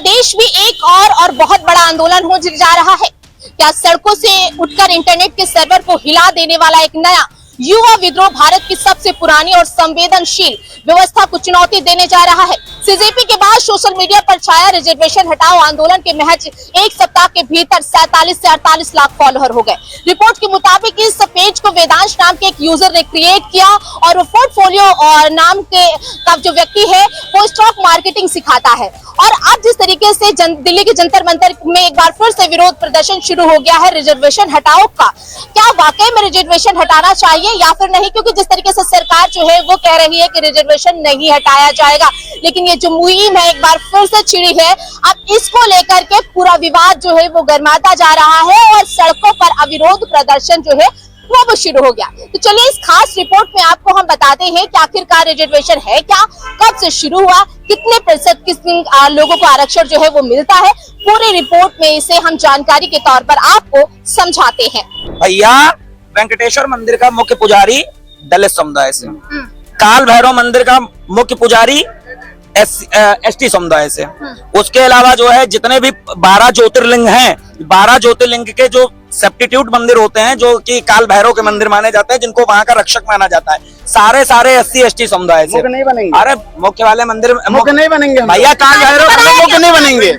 देश में एक और बहुत बड़ा आंदोलन हो जा रहा है। क्या सड़कों से उठकर इंटरनेट के सर्वर को हिला देने वाला एक नया युवा विद्रोह भारत की सबसे पुरानी और संवेदनशील व्यवस्था को चुनौती देने जा रहा है। सीजेपी के बाद सोशल मीडिया पर छाया रिजर्वेशन हटाओ आंदोलन के महज एक सप्ताह के भीतर 47 से 48 लाख फॉलोअर हो गए। रिपोर्ट के मुताबिक इस पेज को वेदांश नाम के एक यूजर ने क्रिएट किया और पोर्टफोलियो और नाम के का जो व्यक्ति है वो स्टॉक मार्केटिंग सिखाता है। और अब जिस तरीके से दिल्ली के जंतर मंतर में एक बार फिर से विरोध प्रदर्शन शुरू हो गया है रिजर्वेशन हटाओ का, क्या वाकई में रिजर्वेशन हटाना चाहिए या फिर नहीं? क्योंकि जिस तरीके से सरकार जो है वो कह रही है कि रिजर्वेशन नहीं हटाया जाएगा, लेकिन ये जो मुहिम है एक बार फिर से छिड़ी है। अब इसको लेकर के पूरा विवाद जो है वो गर्माता जा रहा है और सड़कों पर अविरोध प्रदर्शन जो है वो शुरू हो गया। तो चलिए इस खास रिपोर्ट में आपको हम बताते हैं कि आखिरकार रिजर्वेशन है क्या, कब से शुरू हुआ, कितने प्रतिशत लोगों को आरक्षण जो है वो मिलता है। पूरी रिपोर्ट में इसे हम जानकारी के तौर पर आपको समझाते हैं। भैया वेंकटेश्वर मंदिर का मुख्य पुजारी दलित समुदाय से, काल भैरव मंदिर का मुख्य पुजारी एसटी समुदाय से, उसके अलावा जो है जितने भी 12 ज्योतिर्लिंग हैं, 12 ज्योतिर्लिंग के जो सब्स्टिट्यूट मंदिर होते हैं जो कि काल भैरव के मंदिर माने जाते हैं, जिनको वहां का रक्षक माना जाता है, सारे SC ST समुदाय से। मुख्य नहीं बनेंगे। अरे मुख्य वाले मंदिर मुख्य नहीं बनेंगे भैया, काल भैरव मुख्य नहीं बनेंगे।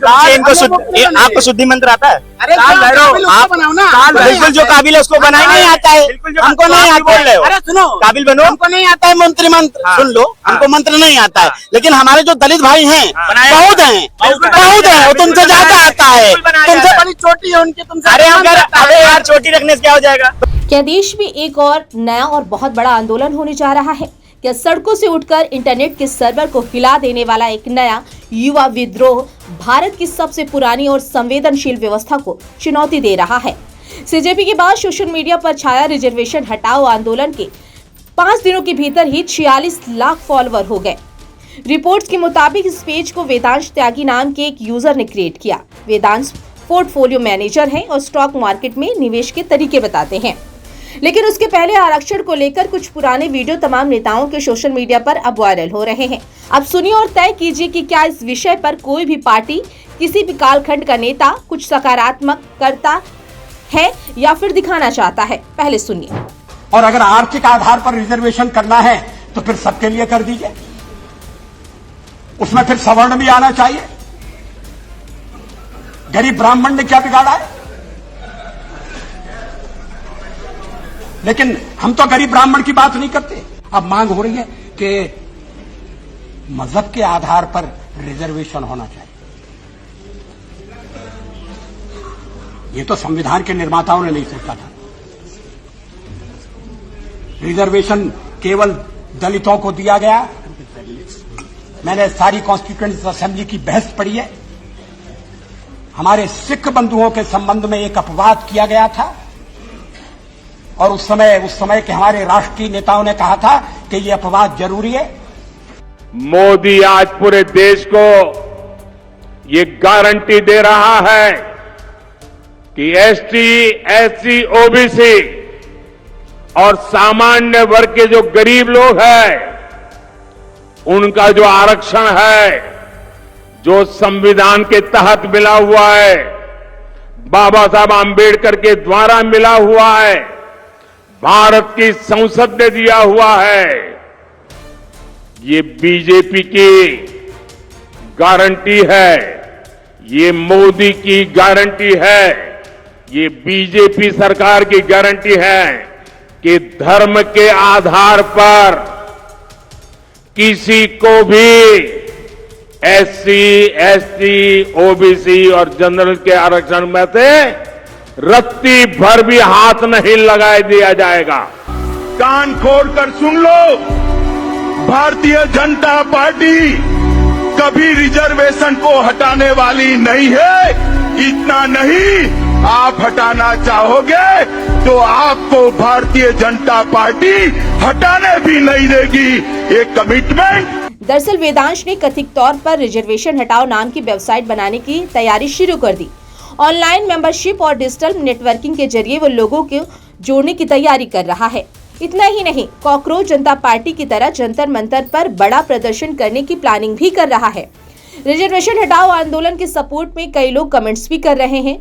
आपको शुद्धि मंत्र आता है? अरे काल भैरव आप बनाओ ना। बिल्कुल, जो काबिल है उसको बनाए। नहीं आता है, हमको नहीं आता है। अरे सुनो, काबिल बनो। हमको नहीं आता है मंत्री मंत्र, सुन लो, हमको मंत्र नहीं आता है, लेकिन हमारे जो दलित भाई हैं बहुत हैं, वो तुमसे ज्यादा आता है, तुमसे बड़ी चोटी है उनकी, तुमसे। अरे यार चोटी रखने से क्या हो जाएगा? क्या देश में एक और नया और बहुत बड़ा आंदोलन होने जा रहा है? क्या सड़कों से उठकर इंटरनेट के सर्वर को हिला देने वाला एक नया युवा विद्रोह भारत की सबसे पुरानी और संवेदनशील व्यवस्था को चुनौती दे रहा है? सीजेपी के बाद सोशल मीडिया पर छाया रिजर्वेशन हटाओ आंदोलन के 5 दिनों के भीतर ही 46 लाख फॉलोअर हो गए। रिपोर्ट्स के मुताबिक इस पेज को वेदांश त्यागी नाम के एक यूजर ने क्रिएट किया। वेदांश पोर्टफोलियो मैनेजर हैं और स्टॉक मार्केट में निवेश के तरीके बताते हैं। लेकिन उसके पहले आरक्षण को लेकर कुछ पुराने वीडियो तमाम नेताओं के सोशल मीडिया पर अब वायरल हो रहे हैं। अब सुनिए और तय कीजिए कि क्या इस विषय पर कोई भी पार्टी, किसी भी कालखंड का नेता कुछ सकारात्मक करता है या फिर दिखाना चाहता है। पहले सुनिए। और अगर आर्थिक आधार पर रिजर्वेशन करना है तो फिर सबके लिए कर दीजिए, उसमें फिर सवर्ण भी आना चाहिए। गरीब ब्राह्मण ने क्या बिगाड़ा है? लेकिन हम तो गरीब ब्राह्मण की बात नहीं करते। अब मांग हो रही है कि मजहब के आधार पर रिजर्वेशन होना चाहिए। ये तो संविधान के निर्माताओं ने नहीं सोचा था। रिजर्वेशन केवल दलितों को दिया गया। मैंने सारी कॉन्स्टिट्यूएंट असेंबली की बहस पढ़ी है। हमारे सिख बंधुओं के संबंध में एक अपवाद किया गया था और उस समय के हमारे राष्ट्रीय नेताओं ने कहा था कि ये अपवाद जरूरी है। मोदी आज पूरे देश को ये गारंटी दे रहा है कि ST SC OBC और सामान्य वर्ग के जो गरीब लोग हैं उनका जो आरक्षण है, जो संविधान के तहत मिला हुआ है, बाबा साहब आंबेडकर के द्वारा मिला हुआ है, भारत की संसद ने दिया हुआ है, ये बीजेपी की गारंटी है, ये मोदी की गारंटी है, ये बीजेपी सरकार की गारंटी है कि धर्म के आधार पर किसी को भी SC ST OBC और जनरल के आरक्षण में से रत्ती भर भी हाथ नहीं लगाए दिया जाएगा। कान खोलकर सुन लो, भारतीय जनता पार्टी कभी रिजर्वेशन को हटाने वाली नहीं है। इतना नहीं, आप हटाना चाहोगे तो आपको भारतीय जनता पार्टी हटाने भी नहीं देगी। ये कमिटमेंट। दरअसल वेदांश ने कथित तौर पर रिजर्वेशन हटाओ नाम की वेबसाइट बनाने की तैयारी शुरू कर दी। ऑनलाइन मेंबरशिप और डिजिटल नेटवर्किंग के जरिए वो लोगों को जोड़ने की तैयारी कर रहा है। इतना ही नहीं, कॉकरोच जनता पार्टी की तरह जंतर मंतर पर बड़ा प्रदर्शन करने की प्लानिंग भी कर रहा है। रिजर्वेशन हटाओ आंदोलन के सपोर्ट में कई लोग कमेंट्स भी कर रहे हैं,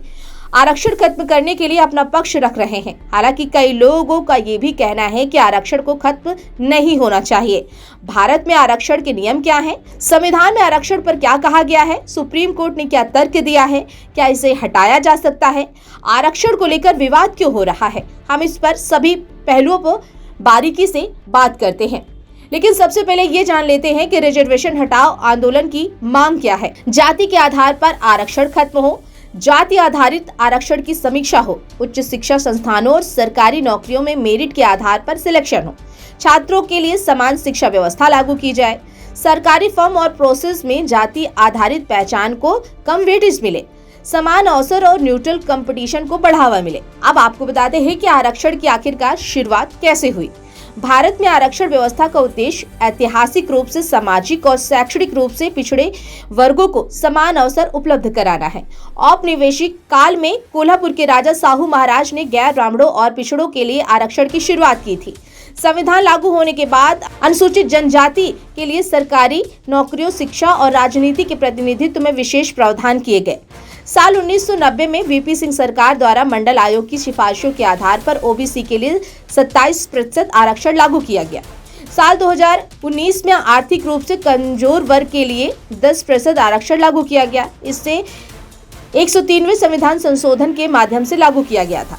आरक्षण खत्म करने के लिए अपना पक्ष रख रहे हैं। हालांकि कई लोगों का ये भी कहना है कि आरक्षण को खत्म नहीं होना चाहिए। भारत में आरक्षण के नियम क्या हैं? संविधान में आरक्षण पर क्या कहा गया है? सुप्रीम कोर्ट ने क्या तर्क दिया है? क्या इसे हटाया जा सकता है? आरक्षण को लेकर विवाद क्यों हो रहा है? हम इस पर सभी पहलुओं पर बारीकी से बात करते हैं, लेकिन सबसे पहले ये जान लेते हैं कि रिजर्वेशन हटाओ आंदोलन की मांग क्या है। जाति के आधार पर आरक्षण खत्म हो, जाति आधारित आरक्षण की समीक्षा हो, उच्च शिक्षा संस्थानों और सरकारी नौकरियों में मेरिट के आधार पर सिलेक्शन हो, छात्रों के लिए समान शिक्षा व्यवस्था लागू की जाए, सरकारी फर्म और प्रोसेस में जाति आधारित पहचान को कम वेटेज मिले, समान अवसर और न्यूट्रल कंपटीशन को बढ़ावा मिले। अब आपको बताते हैं कि आरक्षण की आखिरकार शुरुआत कैसे हुई। भारत में आरक्षण व्यवस्था का उद्देश्य ऐतिहासिक रूप से सामाजिक और शैक्षणिक रूप से पिछड़े वर्गों को समान अवसर उपलब्ध कराना है। औपनिवेशिक काल में कोल्हापुर के राजा साहू महाराज ने गैर ब्राह्मणों और पिछड़ों के लिए आरक्षण की शुरुआत की थी। संविधान लागू होने के बाद अनुसूचित जनजाति के लिए सरकारी नौकरियों, शिक्षा और राजनीति के प्रतिनिधित्व में विशेष प्रावधान किए गए। साल 1990 में वीपी सिंह सरकार द्वारा मंडल आयोग की सिफारिशों के आधार पर ओबीसी के लिए 27% आरक्षण लागू किया गया। साल 2019 में आर्थिक रूप से कमजोर वर्ग के लिए 10% आरक्षण लागू किया गया। इससे 103वें संविधान संशोधन के माध्यम से लागू किया गया था।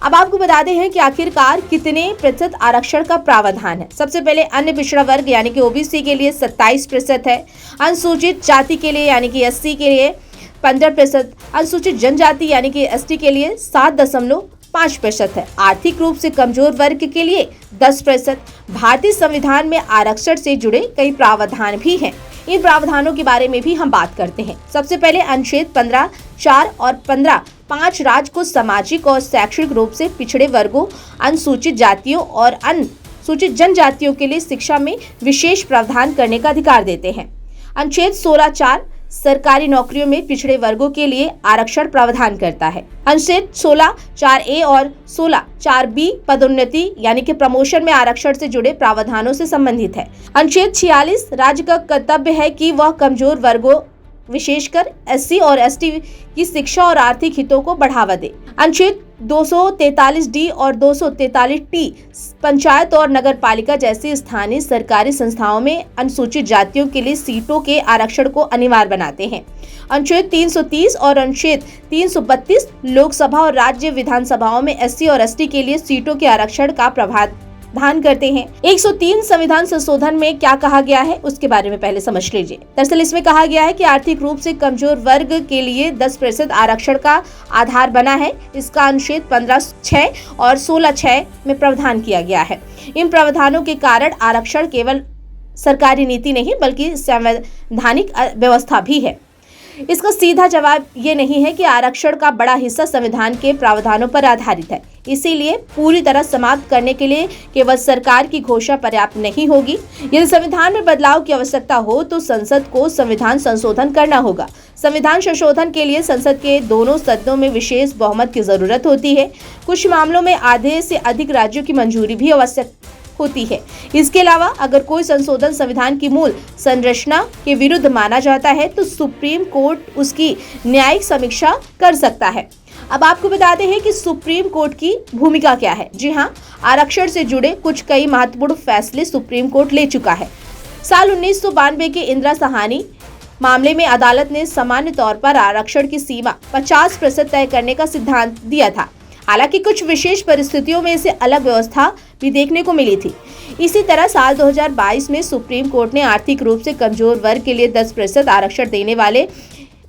अब आपको बताते हैं कि आखिरकार कितने प्रतिशत आरक्षण का प्रावधान है। सबसे पहले अन्य पिछड़ा वर्ग यानी कि ओबीसी के लिए 27% है, अनुसूचित जाति के लिए यानी कि एससी के लिए 15%, अनुसूचित जनजाति यानी कि एसटी के लिए 7.5% है, आर्थिक रूप से कमजोर वर्ग के लिए 10%। भारतीय संविधान में आरक्षण से जुड़े कई प्रावधान भी हैं। इन प्रावधानों के बारे में भी हम बात करते हैं। सबसे पहले अनुच्छेद 15(4) और 15(5) राज्य को सामाजिक और शैक्षणिक रूप से पिछड़े वर्गों, अनुसूचित जातियों और अनुसूचित जनजातियों के लिए शिक्षा में विशेष प्रावधान करने का अधिकार देते हैं। अनुच्छेद 16(4) सरकारी नौकरियों में पिछड़े वर्गों के लिए आरक्षण प्रावधान करता है। अनुच्छेद 16(4)A और 16(4)B पदोन्नति यानी कि प्रमोशन में आरक्षण से जुड़े प्रावधानों से संबंधित है। अनुच्छेद 46 राज्य का कर्तव्य है कि वह कमजोर वर्गों विशेषकर एससी और एसटी की शिक्षा और आर्थिक हितों को बढ़ावा दे। अनुच्छेद 243D और 243T पंचायत और नगर पालिका जैसी स्थानीय सरकारी संस्थाओं में अनुसूचित जातियों के लिए सीटों के आरक्षण को अनिवार्य बनाते हैं। अनुच्छेद 330 और अनुच्छेद 332 लोकसभा और राज्य विधानसभाओं में एससी और एसटी के लिए सीटों के आरक्षण का प्रावधान करते हैं। 103 संविधान संशोधन में क्या कहा गया है उसके बारे में पहले समझ लीजिए। दरअसल इसमें कहा गया है कि आर्थिक रूप से कमजोर वर्ग के लिए 10% आरक्षण का आधार बना है। इसका अनुच्छेद 15(6) और 16(6) में प्रावधान किया गया है। इन प्रावधानों के कारण आरक्षण केवल सरकारी नीति नहीं बल्कि संवैधानिक व्यवस्था भी है। इसका सीधा जवाब ये नहीं है कि आरक्षण का बड़ा हिस्सा संविधान के प्रावधानों पर आधारित है, इसीलिए पूरी तरह समाप्त करने के लिए केवल सरकार की घोषणा पर्याप्त नहीं होगी। यदि संविधान में बदलाव की आवश्यकता हो तो संसद को संविधान संशोधन करना होगा। संविधान संशोधन के लिए संसद के दोनों सदनों में विशेष बहुमत की जरूरत होती है। कुछ मामलों में आधे से अधिक राज्यों की मंजूरी भी आवश्यक होती है। इसके अलावा अगर कोई संशोधन संविधान की मूल संरचना के विरुद्ध माना जाता है तो सुप्रीम कोर्ट उसकी न्यायिक समीक्षा कर सकता है। अब आपको बताते हैं कि सुप्रीम कोर्ट की भूमिका क्या है। जी हाँ, आरक्षण से जुड़े कई महत्वपूर्ण फैसले सुप्रीम कोर्ट ले चुका है। साल 1992 के इंदिरा सहानी मामले में अदालत ने सामान्य तौर पर आरक्षण की सीमा 50% तय करने का सिद्धांत दिया था। हालांकि कुछ विशेष परिस्थितियों में इसे अलग व्यवस्था भी देखने को मिली थी। इसी तरह साल 2022 में सुप्रीम कोर्ट ने आर्थिक रूप से कमजोर वर्ग के लिए 10% आरक्षण देने वाले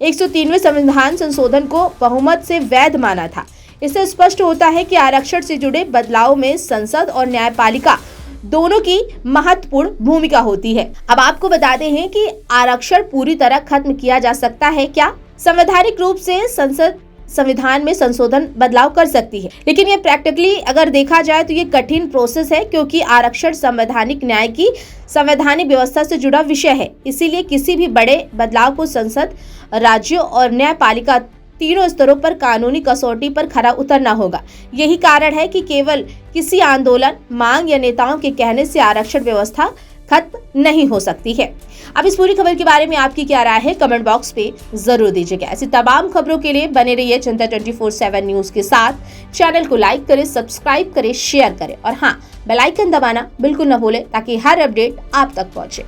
103वें संविधान संशोधन को बहुमत से वैध माना था। इससे स्पष्ट होता है कि आरक्षण से जुड़े बदलाव में संसद और न्यायपालिका दोनों की महत्वपूर्ण भूमिका होती है। अब आपको बताते हैं कि आरक्षण पूरी तरह खत्म किया जा सकता है क्या? संवैधानिक रूप से संसद संविधान में संशोधन बदलाव कर सकती है, लेकिन ये प्रैक्टिकली अगर देखा जाए तो ये कठिन प्रोसेस है, क्योंकि आरक्षण संवैधानिक न्याय की संवैधानिक व्यवस्था से जुड़ा विषय है। इसीलिए किसी भी बड़े बदलाव को संसद, राज्यों और न्यायपालिका तीनों स्तरों पर कानूनी कसौटी पर खरा उतरना होगा। यही कारण है कि केवल किसी आंदोलन, मांग या नेताओं के कहने से आरक्षण व्यवस्था खत्म नहीं हो सकती है। अब इस पूरी खबर के बारे में आपकी क्या राय है, कमेंट बॉक्स पे जरूर दीजिएगा। ऐसी तमाम खबरों के लिए बने रहिए जनता 24/7 न्यूज के साथ। चैनल को लाइक करें, सब्सक्राइब करें, शेयर करें और हाँ, बेल आइकन दबाना बिल्कुल न भूलें ताकि हर अपडेट आप तक पहुंचे।